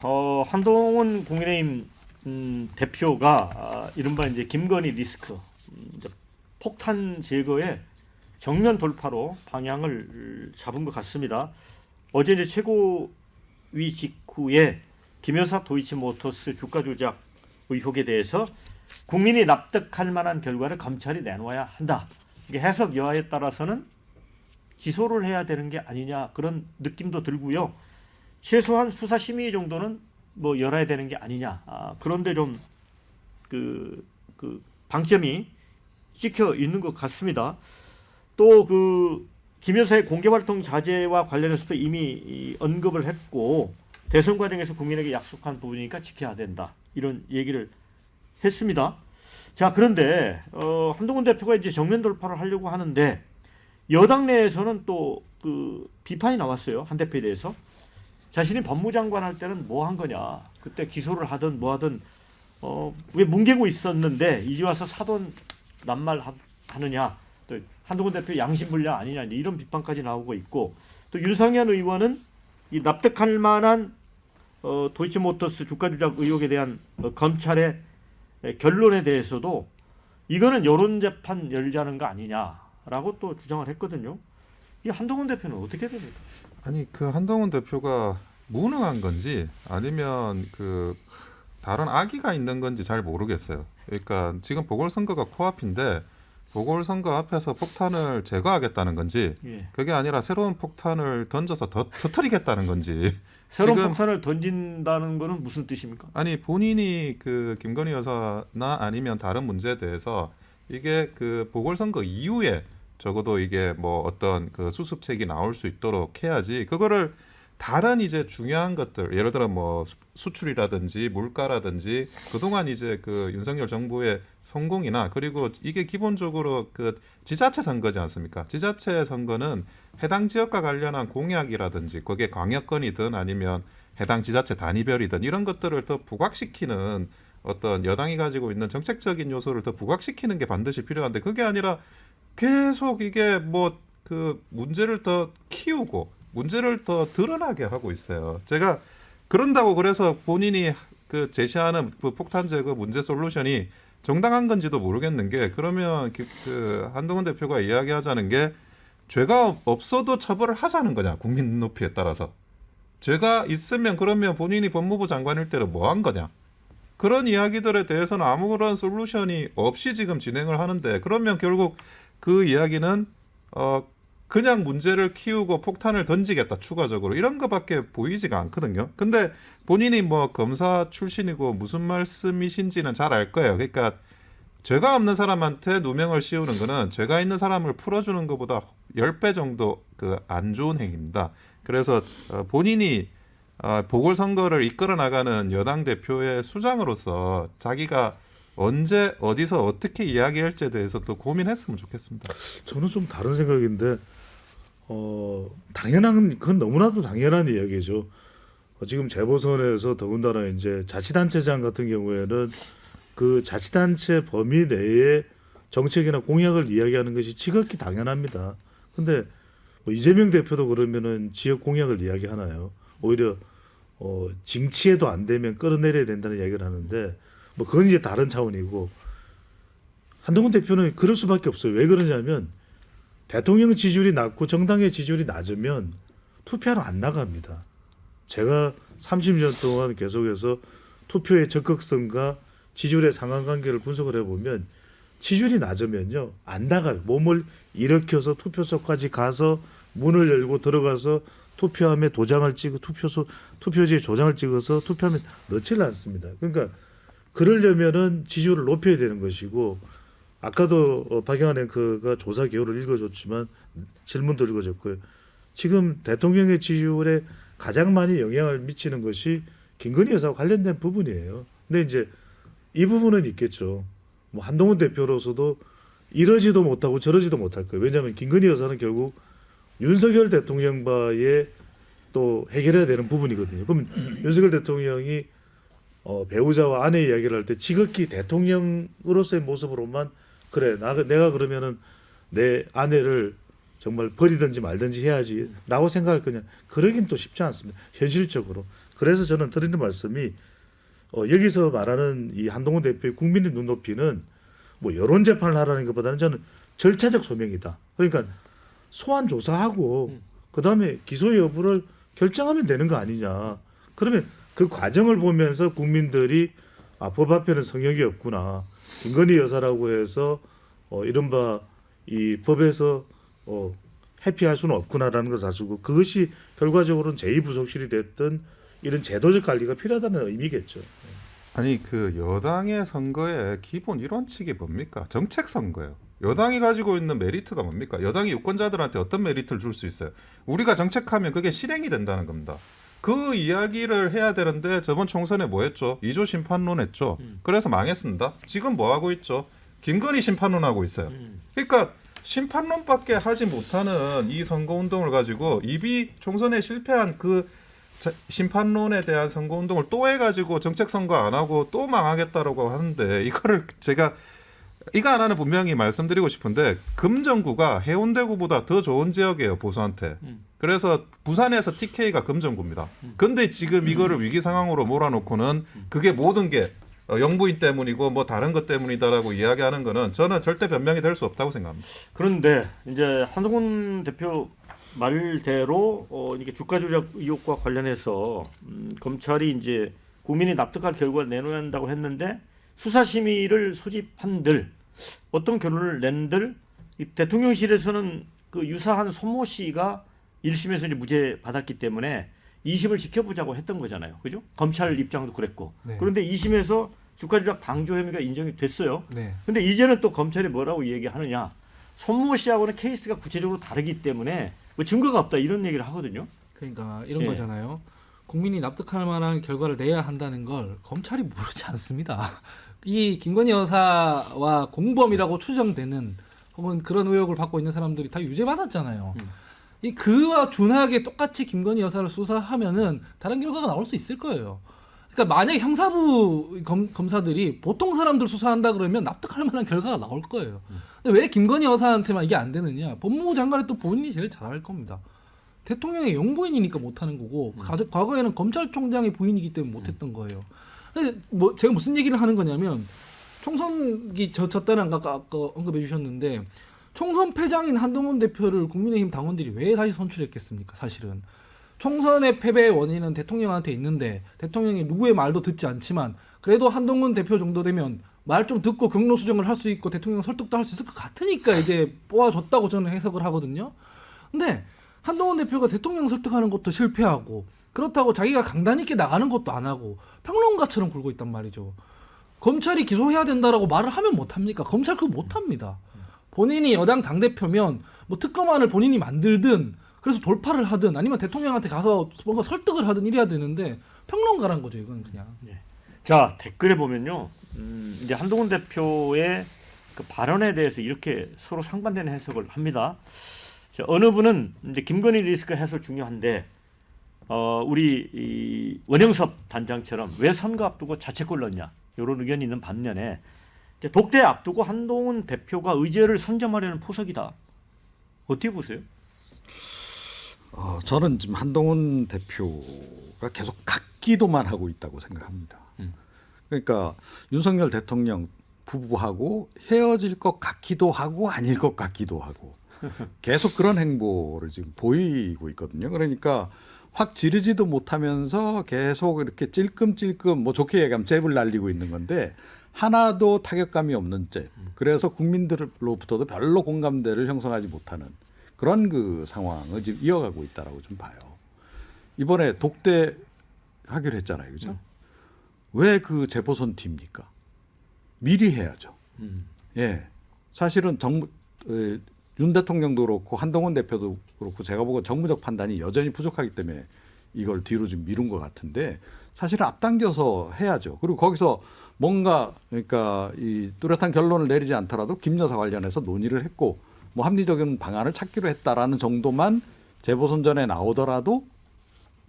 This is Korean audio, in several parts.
한동훈 국민의힘 대표가 이른바 이제 김건희 리스크 이제 폭탄 제거에 정면 돌파로 방향을 잡은 것 같습니다. 어제 이제 최고위 직후에 김여사 도이치모터스 주가 조작 의혹에 대해서 국민이 납득할 만한 결과를 검찰이 내놓아야 한다. 이게 해석 여하에 따라서는 기소를 해야 되는 게 아니냐 그런 느낌도 들고요. 최소한 수사 심의 정도는 뭐 열어야 되는 게 아니냐. 그런데 좀 그 방점이 찍혀 있는 것 같습니다. 또 김 여사의 공개 활동 자제와 관련해서도 이미 언급을 했고 대선 과정에서 국민에게 약속한 부분이니까 지켜야 된다. 이런 얘기를 했습니다. 자, 그런데 한동훈 대표가 이제 정면 돌파를 하려고 하는데 여당 내에서는 또 비판이 나왔어요. 한 대표에 대해서. 자신이 법무장관 할 때는 뭐 한 거냐. 그때 기소를 하든 뭐 하든 왜 뭉개고 있었는데 이제 와서 사돈 낱말 하느냐. 또 한동훈 대표 양심불량 아니냐. 이런 비판까지 나오고 있고 또 윤상현 의원은 이 납득할 만한 도이치모터스 주가 조작 의혹에 대한 검찰의 결론에 대해서도 이거는 여론재판 열자는 거 아니냐라고 또 주장을 했거든요. 이 한동훈 대표는 어떻게 됩니까? 아니 한동훈 대표가 무능한 건지 아니면 다른 악의가 있는 건지 잘 모르겠어요. 그러니까 지금 보궐선거가 코앞인데 보궐선거 앞에서 폭탄을 제거하겠다는 건지 그게 아니라 새로운 폭탄을 던져서 더 터뜨리겠다는 건지 새로운 폭탄을 던진다는 거는 무슨 뜻입니까? 아니 본인이 김건희 여사나 아니면 다른 문제에 대해서 이게 보궐선거 이후에 적어도 이게 뭐 어떤 수습책이 나올 수 있도록 해야지 그거를 다른 이제 중요한 것들 예를 들어 뭐 수출이라든지 물가라든지 그동안 이제 윤석열 정부의 성공이나 그리고 이게 기본적으로 지자체 선거지 않습니까? 지자체 선거는 해당 지역과 관련한 공약이라든지 그게 광역권이든 아니면 해당 지자체 단위별이든 이런 것들을 더 부각시키는 어떤 여당이 가지고 있는 정책적인 요소를 더 부각시키는 게 반드시 필요한데 그게 아니라 계속 이게 뭐 문제를 더 키우고 문제를 더 드러나게 하고 있어요. 제가 그런다고 그래서 본인이 제시하는 폭탄 제거 문제 솔루션이 정당한 건지도 모르겠는 게 그러면 한동훈 대표가 이야기하자는 게 죄가 없어도 처벌을 하자는 거냐 국민 눈높이에 따라서 죄가 있으면 그러면 본인이 법무부 장관일 때는 뭐 한 거냐 그런 이야기들에 대해서는 아무런 솔루션이 없이 지금 진행을 하는데 그러면 결국 그 이야기는 그냥 문제를 키우고 폭탄을 던지겠다 추가적으로 이런 거밖에 보이지가 않거든요. 근데 본인이 뭐 검사 출신이고 무슨 말씀이신지는 잘 알 거예요. 그러니까 죄가 없는 사람한테 누명을 씌우는 거는 죄가 있는 사람을 풀어주는 것보다 10배 정도 안 좋은 행위입니다. 그래서 본인이 보궐선거를 이끌어 나가는 여당 대표의 수장으로서 자기가 언제 어디서 어떻게 이야기할지에 대해서 또 고민했으면 좋겠습니다. 저는 좀 다른 생각인데 당연한 그건 너무나도 당연한 이야기죠. 지금 재보선에서 더군다나 이제 자치단체장 같은 경우에는 그 자치단체 범위 내에 정책이나 공약을 이야기하는 것이 지극히 당연합니다. 근데 뭐 이재명 대표도 그러면은 지역 공약을 이야기하나요? 오히려 징치해도 안 되면 끌어내려야 된다는 이야기를 하는데 뭐 그건 이제 다른 차원이고 한동훈 대표는 그럴 수밖에 없어요. 왜 그러냐면 대통령 지지율이 낮고 정당의 지지율이 낮으면 투표하러 안 나갑니다. 제가 30년 동안 계속해서 투표의 적극성과 지지율의 상관관계를 분석을 해보면 지지율이 낮으면요 안 나가요. 몸을 일으켜서 투표소까지 가서 문을 열고 들어가서 투표함에 도장을 찍고 투표지에 조장을 찍어서 투표함에 넣지를 않습니다. 그러니까 그러려면은 지지율을 높여야 되는 것이고 아까도 박영환 앵커가 조사 기호를 읽어줬지만 질문도 읽어줬고요. 지금 대통령의 지지율에 가장 많이 영향을 미치는 것이 김건희 여사와 관련된 부분이에요. 근데 이제 이 부분은 있겠죠. 뭐 한동훈 대표로서도 이러지도 못하고 저러지도 못할 거예요. 왜냐하면 김건희 여사는 결국 윤석열 대통령과의 또 해결해야 되는 부분이거든요. 그럼 윤석열 대통령이 배우자와 아내 이야기를 할 때 지극히 대통령으로서의 모습으로만 그래 내가 그러면은 내 아내를 정말 버리든지 말든지 해야지라고 생각할 거냐 그러긴 또 쉽지 않습니다. 현실적으로 그래서 저는 드리는 말씀이 여기서 말하는 이 한동훈 대표의 국민의 눈높이는 뭐 여론 재판을 하라는 것보다는 저는 절차적 소명이다. 그러니까 소환 조사하고 그다음에 기소 여부를 결정하면 되는 거 아니냐. 그러면 그 과정을 보면서 국민들이 법 앞에는 성역이 없구나. 김건희 여사라고 해서 이른바 이 법에서 회피할 수는 없구나라는 것을 아시고 그것이 결과적으로는 제2부속실이 됐던 이런 제도적 관리가 필요하다는 의미겠죠. 아니 그 여당의 선거의 기본 이론칙이 뭡니까? 정책 선거예요. 여당이 가지고 있는 메리트가 뭡니까? 여당이 유권자들한테 어떤 메리트를 줄 수 있어요? 우리가 정책하면 그게 실행이 된다는 겁니다. 그 이야기를 해야 되는데 저번 총선에 뭐 했죠? 2조 심판론 했죠. 그래서 망했습니다. 지금 뭐 하고 있죠? 김건희 심판론 하고 있어요. 그러니까 심판론밖에 하지 못하는 이 선거운동을 가지고 이비 총선에 실패한 그 심판론에 대한 선거운동을 또 해가지고 정책 선거 안 하고 또 망하겠다라고 하는데 이거를 제가 이거 하나는 분명히 말씀드리고 싶은데 금정구가 해운대구보다 더 좋은 지역이에요 보수한테. 그래서 부산에서 TK가 금정구입니다. 근데 지금 이거를 위기 상황으로 몰아놓고는 그게 모든 게 영부인 때문이고 뭐 다른 것 때문이다라고 이야기하는 거는 저는 절대 변명이 될 수 없다고 생각합니다. 그런데 이제 한동훈 대표 말대로 이게 주가 조작 의혹과 관련해서 검찰이 이제 국민이 납득할 결과를 내놓아야 한다고 했는데 수사심의를 소집한들 어떤 결론을 낸들 이 대통령실에서는 그 유사한 손모 씨가 1심에서 이제 무죄 받았기 때문에 2심을 지켜보자고 했던 거잖아요. 그죠? 검찰 입장도 그랬고. 네. 그런데 2심에서 주가 조작 방조 혐의가 인정이 됐어요. 네. 근데 이제는 또 검찰이 뭐라고 얘기하느냐? 손모 씨하고는 케이스가 구체적으로 다르기 때문에 뭐 증거가 없다 이런 얘기를 하거든요. 그러니까 이런 예. 거잖아요. 국민이 납득할 만한 결과를 내야 한다는 걸 검찰이 모르지 않습니다. 이 김건희 여사와 공범이라고 추정되는 혹은 그런 의혹을 받고 있는 사람들이 다 유죄 받았잖아요. 이 그와 준하게 똑같이 김건희 여사를 수사하면은 다른 결과가 나올 수 있을 거예요. 그러니까 만약 형사부 검사들이 보통 사람들 수사한다 그러면 납득할 만한 결과가 나올 거예요. 근데 왜 김건희 여사한테만 이게 안 되느냐? 법무부 장관은 또 본인이 제일 잘할 겁니다. 대통령의 영부인이니까 못하는 거고 과거에는 검찰총장의 부인이기 때문에 못했던 거예요. 근데 뭐 제가 무슨 얘기를 하는 거냐면 총선이 졌다는 아까 언급해 주셨는데 총선 패장인 한동훈 대표를 국민의힘 당원들이 왜 다시 선출했겠습니까? 사실은 총선의 패배의 원인은 대통령한테 있는데 대통령이 누구의 말도 듣지 않지만 그래도 한동훈 대표 정도 되면 말 좀 듣고 경로 수정을 할 수 있고 대통령 설득도 할 수 있을 것 같으니까 이제 뽑아줬다고 저는 해석을 하거든요. 근데 한동훈 대표가 대통령 설득하는 것도 실패하고 그렇다고 자기가 강단 있게 나가는 것도 안 하고 평론가처럼 굴고 있단 말이죠. 검찰이 기소해야 된다라고 말을 하면 못합니까? 검찰 그거 못합니다. 본인이 여당 당대표면 뭐 특검안을 본인이 만들든 그래서 돌파를 하든 아니면 대통령한테 가서 뭔가 설득을 하든 이래야 되는데 평론가란 거죠 이건 그냥. 자 댓글에 보면요, 이제 한동훈 대표의 그 발언에 대해서 이렇게 서로 상반되는 해석을 합니다. 자, 어느 분은 이제 김건희 리스크 해소 중요한데 우리 이 원영섭 단장처럼 왜 선거 앞두고 자책골 넣냐 이런 의견이 있는 반면에 이제 독대 앞두고 한동훈 대표가 의제를 선점하려는 포석이다. 어떻게 보세요? 저는 지금 한동훈 대표가 계속 각기도만 하고 있다고 생각합니다. 그러니까 윤석열 대통령 부부하고 헤어질 것 같기도 하고 아닐 것 같기도 하고 계속 그런 행보를 지금 보이고 있거든요. 그러니까 확 지르지도 못하면서 계속 이렇게 찔끔찔끔 뭐 좋게 얘기하면 잽을 날리고 있는 건데 하나도 타격감이 없는 잽. 그래서 국민들로부터도 별로 공감대를 형성하지 못하는 그런 그 상황을 지금 이어가고 있다라고 좀 봐요. 이번에 독대 하기로 했잖아요, 그죠? 왜 그 재보선 뒤입니까? 미리 해야죠. 예, 사실은 윤 대통령도 그렇고 한동훈 대표도 그렇고 제가 보고 정무적 판단이 여전히 부족하기 때문에 이걸 뒤로 좀 미룬 것 같은데 사실은 앞당겨서 해야죠. 그리고 거기서 뭔가 그러니까 이 뚜렷한 결론을 내리지 않더라도 김 여사 관련해서 논의를 했고 뭐 합리적인 방안을 찾기로 했다라는 정도만 재보선 전에 나오더라도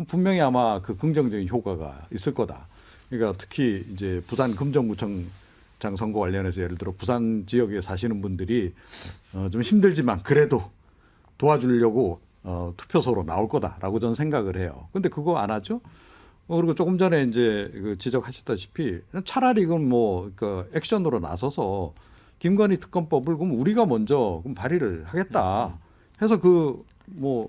분명히 아마 그 긍정적인 효과가 있을 거다. 그러니까 특히 이제 부산 금정구청장 선거 관련해서 예를 들어 부산 지역에 사시는 분들이 좀 힘들지만 그래도 도와주려고 투표소로 나올 거다라고 저는 생각을 해요. 근데 그거 안 하죠? 그리고 조금 전에 이제 그 지적하셨다시피 차라리 이건 뭐 그 액션으로 나서서 김건희 특검법을 그럼 우리가 먼저 그럼 발의를 하겠다 해서 그 뭐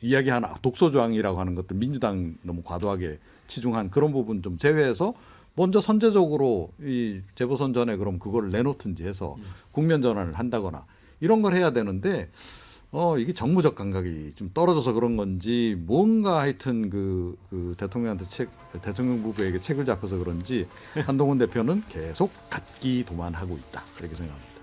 이야기하는 독소조항이라고 하는 것들 민주당 너무 과도하게 치중한 그런 부분 좀 제외해서 먼저 선제적으로 이 재보선 전에 그럼 그걸 내놓든지 해서 국면 전환을 한다거나 이런 걸 해야 되는데 이게 정무적 감각이 좀 떨어져서 그런 건지 뭔가 하여튼 그 대통령 부부에게 책을 잡혀서 그런지 한동훈 대표는 계속 갖기도만 하고 있다 이렇게 생각합니다.